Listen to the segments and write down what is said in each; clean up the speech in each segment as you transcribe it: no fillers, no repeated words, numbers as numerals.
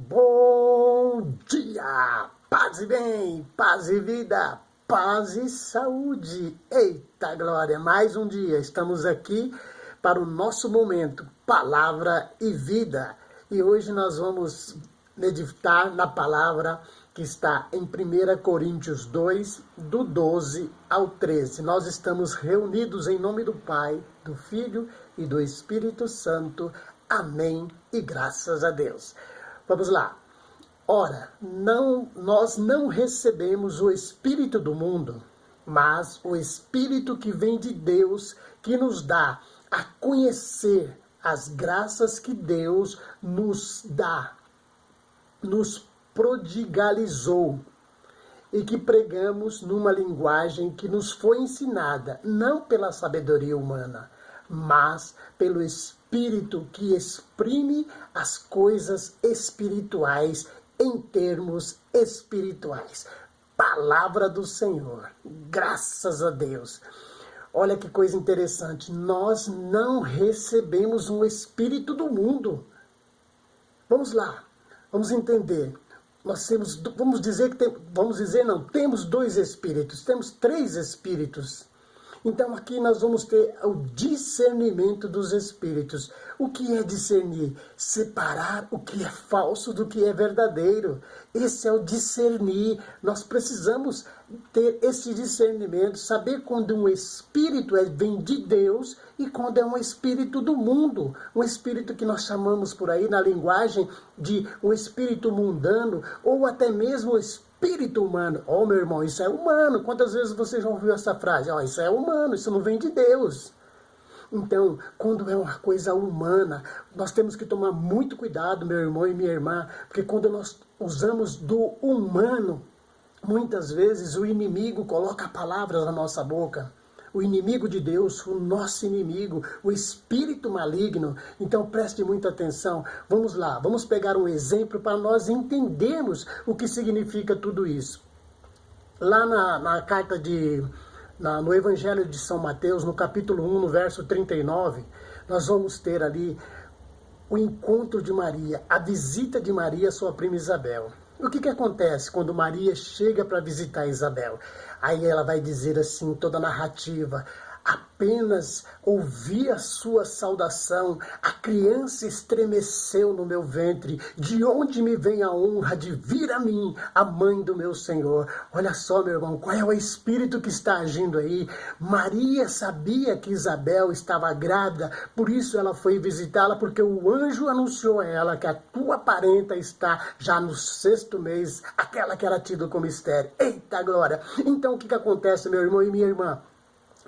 Bom dia! Paz e bem, paz e vida, paz e saúde. Eita glória, mais um dia. Estamos aqui para o nosso momento, palavra e vida. E hoje nós vamos meditar na palavra que está em 1 Coríntios 2, do 12 ao 13. Nós estamos reunidos em nome do Pai, do Filho e do Espírito Santo. Amém e graças a Deus. Vamos lá. Ora, nós não recebemos o Espírito do mundo, mas o Espírito que vem de Deus, que nos dá a conhecer as graças que Deus nos dá, nos prodigalizou, e que pregamos numa linguagem que nos foi ensinada, não pela sabedoria humana, mas pelo Espírito que exprime as coisas espirituais em termos espirituais. Palavra do Senhor, graças a Deus. Olha que coisa interessante, nós não recebemos um espírito do mundo. Vamos lá, vamos entender. Nós temos, temos dois espíritos, temos três espíritos. Então aqui nós vamos ter o discernimento dos espíritos. O que é discernir? Separar o que é falso do que é verdadeiro. Esse é o discernir. Nós precisamos ter esse discernimento, saber quando um espírito vem de Deus e quando é um espírito do mundo. Um espírito que nós chamamos por aí na linguagem de um espírito mundano ou até mesmo o espírito humano. Oh, meu irmão, isso é humano. Quantas vezes você já ouviu essa frase? Oh, isso é humano, isso não vem de Deus. Então, quando é uma coisa humana, nós temos que tomar muito cuidado, meu irmão e minha irmã, porque quando nós usamos do humano, muitas vezes o inimigo coloca palavras na nossa boca. O inimigo de Deus, o nosso inimigo, o espírito maligno. Então preste muita atenção. Vamos lá, vamos pegar um exemplo para nós entendermos o que significa tudo isso. Lá na carta no Evangelho de São Mateus, no capítulo 1, no verso 39, nós vamos ter ali o encontro de Maria, a visita de Maria à sua prima Isabel. O que acontece quando Maria chega para visitar Isabel? Aí ela vai dizer assim, toda a narrativa: apenas ouvi a sua saudação, a criança estremeceu no meu ventre, de onde me vem a honra de vir a mim, a mãe do meu Senhor. Olha só, meu irmão, qual é o espírito que está agindo aí? Maria sabia que Isabel estava grávida, por isso ela foi visitá-la, porque o anjo anunciou a ela que a tua parenta está já no 6º mês, aquela que era tida como estéril. Eita glória! Então o que acontece, meu irmão e minha irmã?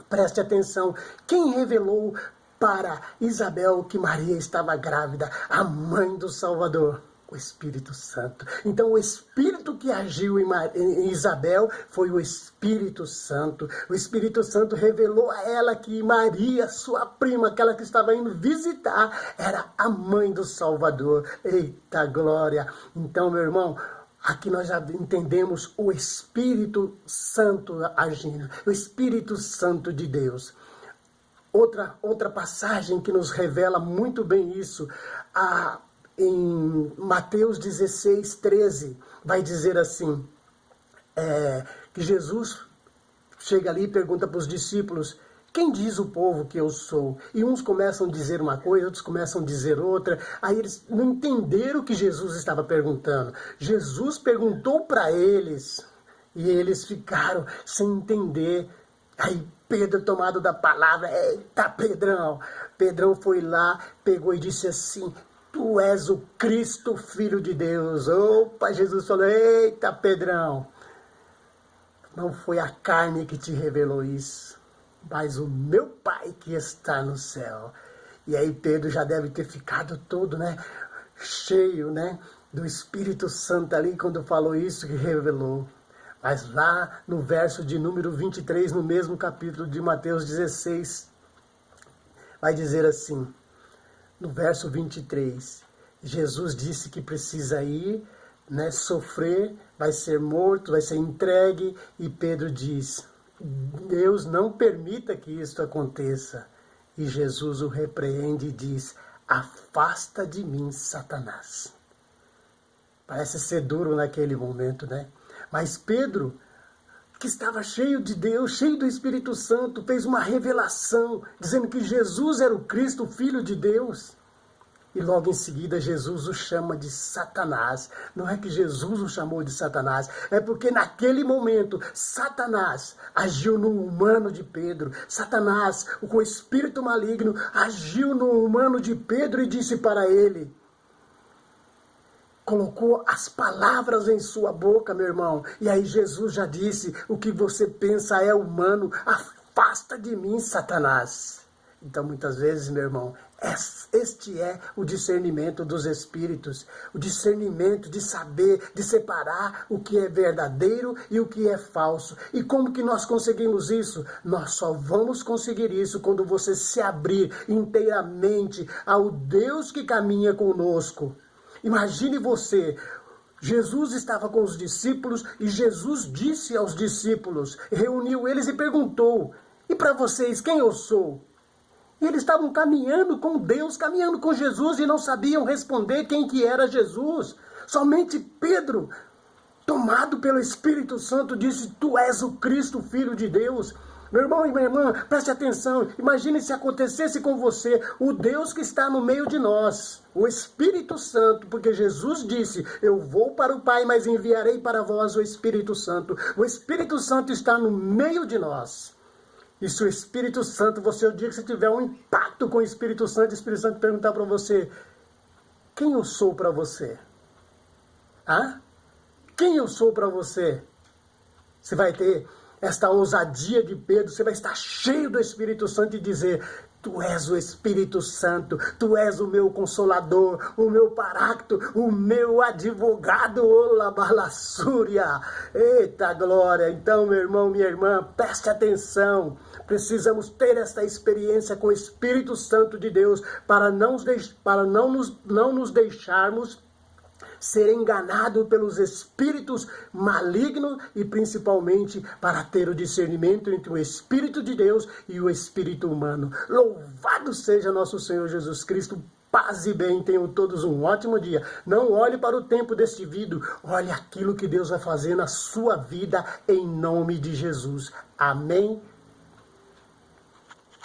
Preste atenção, quem revelou para Isabel que Maria estava grávida? A mãe do Salvador, o Espírito Santo. Então o Espírito que agiu em Isabel foi o Espírito Santo. O Espírito Santo revelou a ela que Maria, sua prima, aquela que estava indo visitar, era a mãe do Salvador. Eita glória! Então, meu irmão, aqui nós já entendemos o Espírito Santo agindo, o Espírito Santo de Deus. Outra passagem que nos revela muito bem isso, em Mateus 16, 13, vai dizer assim, que Jesus chega ali e pergunta para os discípulos: quem diz o povo que eu sou? E uns começam a dizer uma coisa, outros começam a dizer outra. Aí eles não entenderam o que Jesus estava perguntando. Jesus perguntou para eles e eles ficaram sem entender. Aí Pedro, tomado da palavra: eita, Pedrão! Pedrão foi lá, pegou e disse assim: tu és o Cristo, Filho de Deus. Opa, Jesus falou: eita, Pedrão! Não foi a carne que te revelou isso, mas o meu Pai que está no céu. E aí Pedro já deve ter ficado todo, cheio, do Espírito Santo ali, quando falou isso que revelou. Mas lá no verso de número 23, no mesmo capítulo de Mateus 16, vai dizer assim, no verso 23, Jesus disse que precisa ir, sofrer, vai ser morto, vai ser entregue, e Pedro diz: Deus não permita que isto aconteça. E Jesus o repreende e diz: afasta de mim, Satanás. Parece ser duro naquele momento, né? Mas Pedro, que estava cheio de Deus, cheio do Espírito Santo, fez uma revelação, dizendo que Jesus era o Cristo, o Filho de Deus. E logo em seguida Jesus o chama de Satanás. Não é que Jesus o chamou de Satanás, é porque naquele momento Satanás agiu no humano de Pedro. Satanás, com o espírito maligno, agiu no humano de Pedro e disse para ele, colocou as palavras em sua boca, meu irmão. E aí Jesus já disse, o que você pensa é humano, afasta de mim, Satanás. Então, muitas vezes, meu irmão, este é o discernimento dos Espíritos. O discernimento de saber, de separar o que é verdadeiro e o que é falso. E como que nós conseguimos isso? Nós só vamos conseguir isso quando você se abrir inteiramente ao Deus que caminha conosco. Imagine você, Jesus estava com os discípulos e Jesus disse aos discípulos, reuniu eles e perguntou, e para vocês, quem eu sou? E eles estavam caminhando com Deus, caminhando com Jesus e não sabiam responder quem que era Jesus. Somente Pedro, tomado pelo Espírito Santo, disse, tu és o Cristo, Filho de Deus. Meu irmão e minha irmã, preste atenção, imagine se acontecesse com você, o Deus que está no meio de nós, o Espírito Santo, porque Jesus disse, eu vou para o Pai, mas enviarei para vós o Espírito Santo. O Espírito Santo está no meio de nós. E se o Espírito Santo, você, o dia que você tiver um impacto com o Espírito Santo perguntar para você, quem eu sou para você? Quem eu sou para você? Você vai ter esta ousadia de Pedro, você vai estar cheio do Espírito Santo e dizer, tu és o Espírito Santo, tu és o meu consolador, o meu paráclito, o meu advogado, olabalassúria. Eita glória! Então, meu irmão, minha irmã, preste atenção. Precisamos ter esta experiência com o Espírito Santo de Deus para não nos deixarmos ser enganado pelos espíritos malignos e principalmente para ter o discernimento entre o Espírito de Deus e o espírito humano. Louvado seja nosso Senhor Jesus Cristo. Paz e bem, tenham todos um ótimo dia. Não olhe para o tempo deste vídeo, olhe aquilo que Deus vai fazer na sua vida em nome de Jesus. Amém.